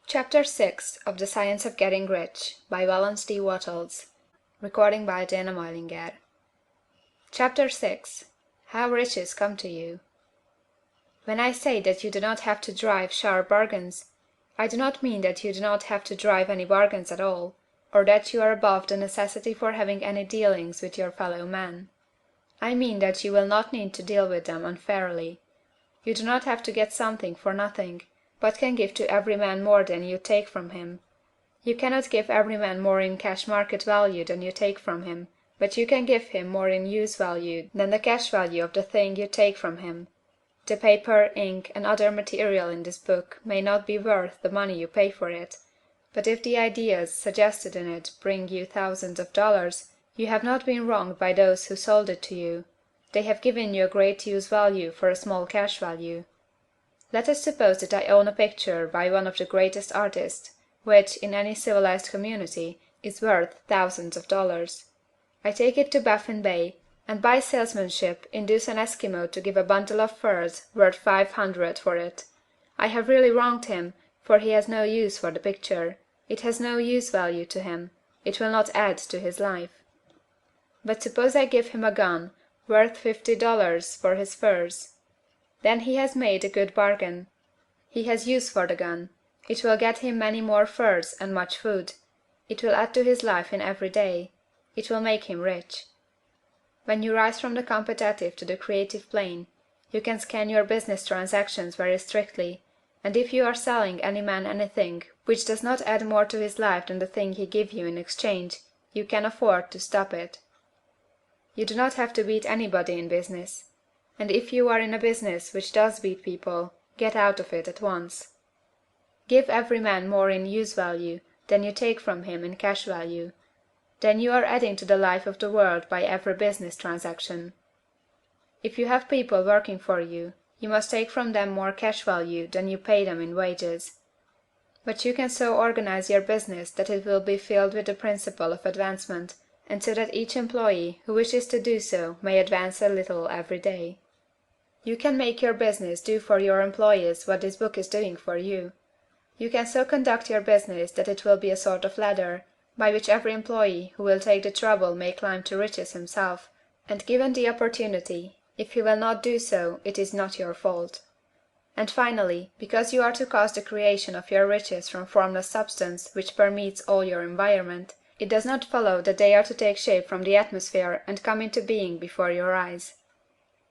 Chapter 6 of The Science of Getting Rich by Valence D. Wattles Chapter 6 How Riches Come to You. When I say that you do not have to drive sharp bargains, I do not mean that you do not have to drive any bargains at all, or that you are above the necessity for having any dealings with your fellow men. I mean that you will not need to deal with them unfairly. You do not have to get something for nothing, but can give to every man more than you take from him. You cannot give every man more in cash market value than you take from him, but you can give him more in use value than the cash value of the thing you take from him. The paper, ink, and other material in this book may not be worth the money you pay for it, but if the ideas suggested in it bring you thousands of dollars, you have not been wronged by those who sold it to you. They have given you a great use value for a small cash value. Let us suppose that I own a picture by one of the greatest artists, which, in any civilized community, is worth thousands of dollars. I take it to Baffin Bay, and by salesmanship induce an Eskimo to give a bundle of furs worth $500 for it. I have really wronged him, for he has no use for the picture. It has no use value to him. It will not add to his life. But suppose I give him a gun, worth $50 for his furs. Then he has made a good bargain. He has use for the gun. It will get him many more furs and much food. It will add to his life in every day. It will make him rich. When you rise from the competitive to the creative plane, you can scan your business transactions very strictly, and if you are selling any man anything which does not add more to his life than the thing he gives you in exchange, you can afford to stop it. You do not have to beat anybody in business. And if you are in a business which does beat people, get out of it at once. Give every man more in use value than you take from him in cash value. Then you are adding to the life of the world by every business transaction. If you have people working for you, you must take from them more cash value than you pay them in wages. But you can so organize your business that it will be filled with the principle of advancement, and so that each employee who wishes to do so may advance a little every day. You can make your business do for your employees what this book is doing for you. You can so conduct your business that it will be a sort of ladder, by which every employee who will take the trouble may climb to riches himself, and given the opportunity, if he will not do so, it is not your fault. And finally, because you are to cause the creation of your riches from formless substance which permeates all your environment, it does not follow that they are to take shape from the atmosphere and come into being before your eyes.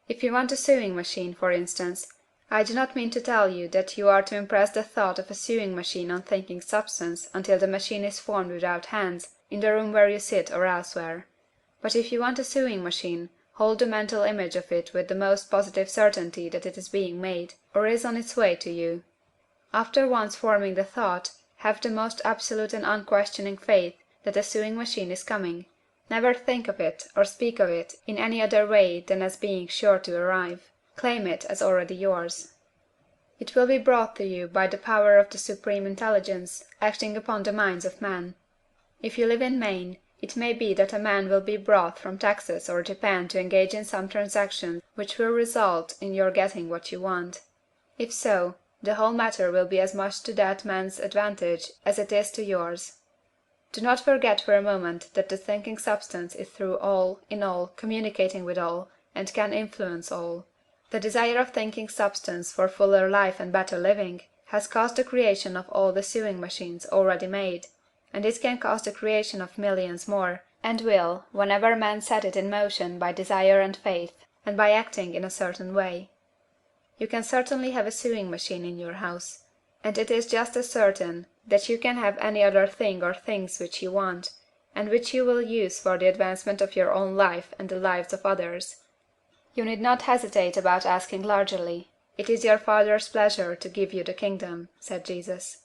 If you want a sewing machine, for instance, I do not mean to tell you that you are to impress the thought of a sewing machine on thinking substance until the machine is formed without hands, in the room where you sit or elsewhere. But if you want a sewing machine, hold the mental image of it with the most positive certainty that it is being made, or is on its way to you. After once forming the thought, have the most absolute and unquestioning faith that a sewing machine is coming. Never think of it or speak of it in any other way than as being sure to arrive. Claim it as already yours. It will be brought to you by the power of the Supreme Intelligence acting upon the minds of men. If you live in Maine, it may be that a man will be brought from Texas or Japan to engage in some transaction which will result in your getting what you want. If so, the whole matter will be as much to that man's advantage as it is to yours. Do not forget for a moment that the thinking substance is through all, in all, communicating with all, and can influence all. The desire of thinking substance for fuller life and better living has caused the creation of all the sewing machines already made, and it can cause the creation of millions more, and will, whenever men set it in motion by desire and faith, and by acting in a certain way. You can certainly have a sewing machine in your house, and it is just as certain that you can have any other thing or things which you want, and which you will use for the advancement of your own life and the lives of others. You need not hesitate about asking largely. It is your Father's pleasure to give you the kingdom, said Jesus.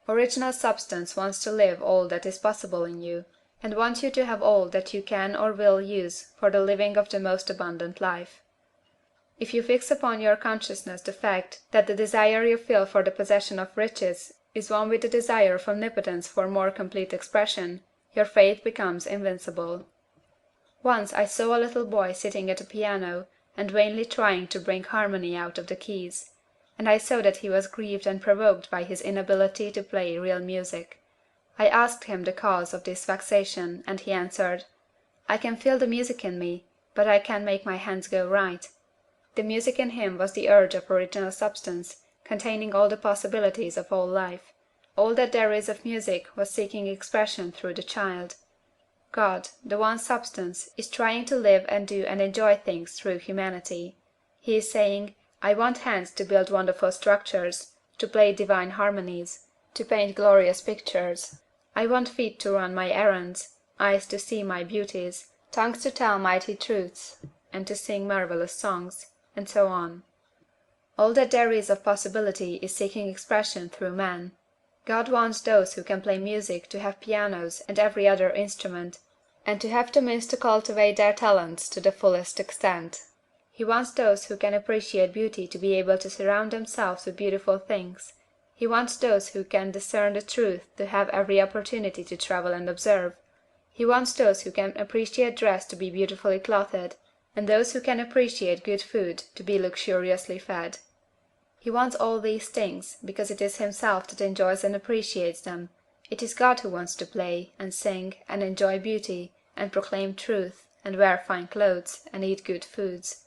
Original substance wants to live all that is possible in you, and wants you to have all that you can or will use for the living of the most abundant life. If you fix upon your consciousness the fact that the desire you feel for the possession of riches is one with the desire of omnipotence for more complete expression, your faith becomes invincible. Once I saw a little boy sitting at a piano and vainly trying to bring harmony out of the keys. and I saw that he was grieved and provoked by his inability to play real music. I asked him the cause of this vexation, and he answered, "I can feel the music in me, but I can't make my hands go right." The music in him was the urge of original substance, containing all the possibilities of all life. All that there is of music was seeking expression through the child. God, the one substance, is trying to live and do and enjoy things through humanity. He is saying, "I want hands to build wonderful structures, to play divine harmonies, to paint glorious pictures. I want feet to run my errands, eyes to see my beauties, tongues to tell mighty truths, and to sing marvelous songs," and so on. All that there is of possibility is seeking expression through man. God wants those who can play music to have pianos and every other instrument, and to have the means to cultivate their talents to the fullest extent. He wants those who can appreciate beauty to be able to surround themselves with beautiful things. He wants those who can discern the truth to have every opportunity to travel and observe. He wants those who can appreciate dress to be beautifully clothed, and those who can appreciate good food to be luxuriously fed. He wants all these things, because it is himself that enjoys and appreciates them. It is God who wants to play, and sing, and enjoy beauty, and proclaim truth, and wear fine clothes, and eat good foods.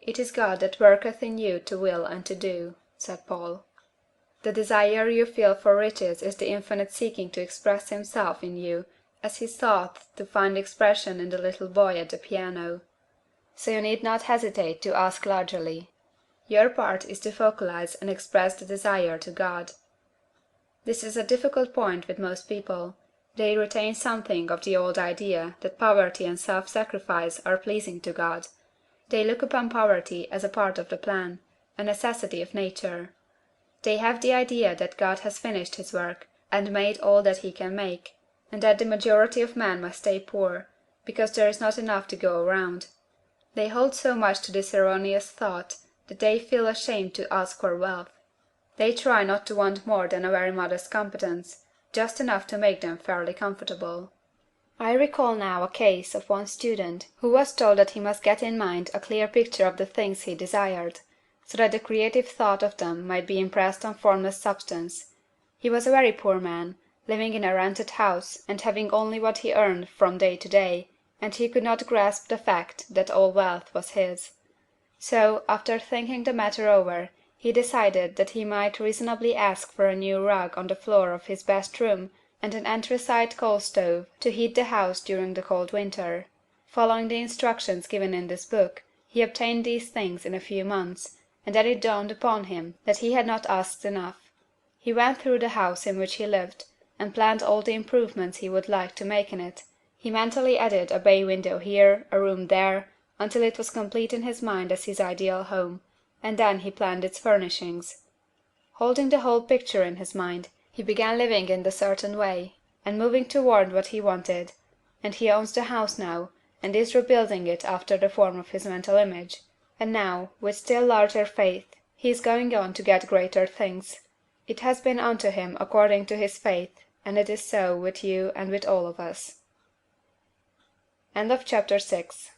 "It is God that worketh in you to will and to do," said Paul. The desire you feel for riches is the infinite seeking to express himself in you, as he sought to find expression in the little boy at the piano. So you need not hesitate to ask largely. Your part is to focalize and express the desire to God. This is a difficult point with most people. They retain something of the old idea that poverty and self-sacrifice are pleasing to God. They look upon poverty as a part of the plan, a necessity of nature. They have the idea that God has finished his work, and made all that he can make, and that the majority of men must stay poor, because there is not enough to go around. They hold so much to this erroneous thought that they feel ashamed to ask for wealth. They try not to want more than a very modest competence, just enough to make them fairly comfortable. I recall now a case of one student who was told that he must get in mind a clear picture of the things he desired, so that the creative thought of them might be impressed on formless substance. He was a very poor man, living in a rented house, and having only what he earned from day to day, and he could not grasp the fact that all wealth was his. So, after thinking the matter over, he decided that he might reasonably ask for a new rug on the floor of his best room and an anthracite coal stove to heat the house during the cold winter. Following the instructions given in this book, he obtained these things in a few months, and then it dawned upon him that he had not asked enough. He went through the house in which he lived, and planned all the improvements he would like to make in it. He mentally added a bay window here, a room there, until it was complete in his mind as his ideal home, and then he planned its furnishings. Holding the whole picture in his mind, he began living in the certain way, and moving toward what he wanted, and he owns the house now, and is rebuilding it after the form of his mental image, and now, with still larger faith, he is going on to get greater things. It has been unto him according to his faith, and it is so with you and with all of us. End of chapter 6.